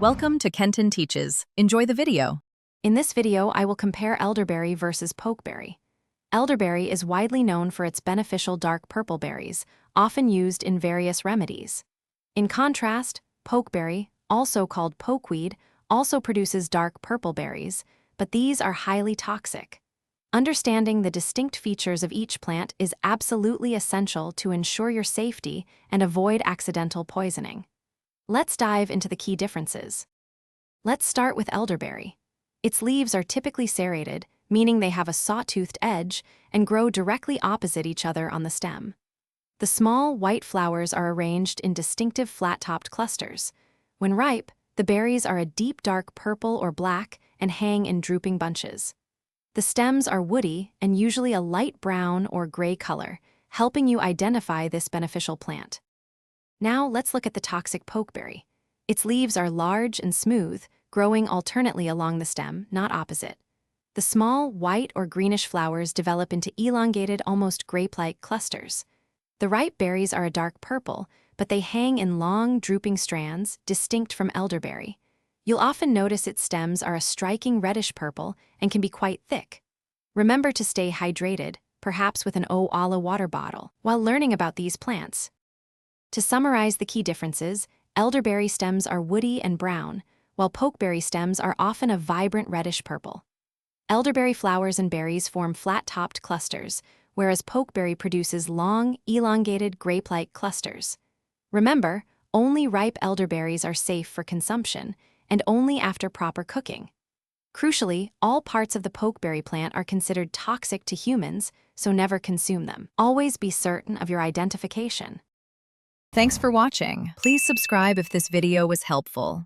Welcome to Kenton Teaches. Enjoy the video. In this video, I will compare elderberry versus pokeberry. Elderberry is widely known for its beneficial dark purple berries, often used in various remedies. In contrast, pokeberry, also called pokeweed, also produces dark purple berries, but these are highly toxic. Understanding the distinct features of each plant is absolutely essential to ensure your safety and avoid accidental poisoning. Let's dive into the key differences. Let's start with elderberry. Its leaves are typically serrated, meaning they have a saw-toothed edge and grow directly opposite each other on the stem. The small, white flowers are arranged in distinctive flat-topped clusters. When ripe, the berries are a deep dark purple or black and hang in drooping bunches. The stems are woody and usually a light brown or gray color, helping you identify this beneficial plant. Now let's look at the toxic pokeberry. Its leaves are large and smooth, growing alternately along the stem, not opposite. The small, white or greenish flowers develop into elongated, almost grape-like clusters. The ripe berries are a dark purple, but they hang in long, drooping strands, distinct from elderberry. You'll often notice its stems are a striking reddish purple and can be quite thick. Remember to stay hydrated, perhaps with an Oala water bottle, while learning about these plants. To summarize the key differences, elderberry stems are woody and brown, while pokeberry stems are often a vibrant reddish purple. Elderberry flowers and berries form flat-topped clusters, whereas pokeberry produces long, elongated, grape-like clusters. Remember, only ripe elderberries are safe for consumption, and only after proper cooking. Crucially, all parts of the pokeberry plant are considered toxic to humans, so never consume them. Always be certain of your identification. Thanks for watching. Please subscribe if this video was helpful.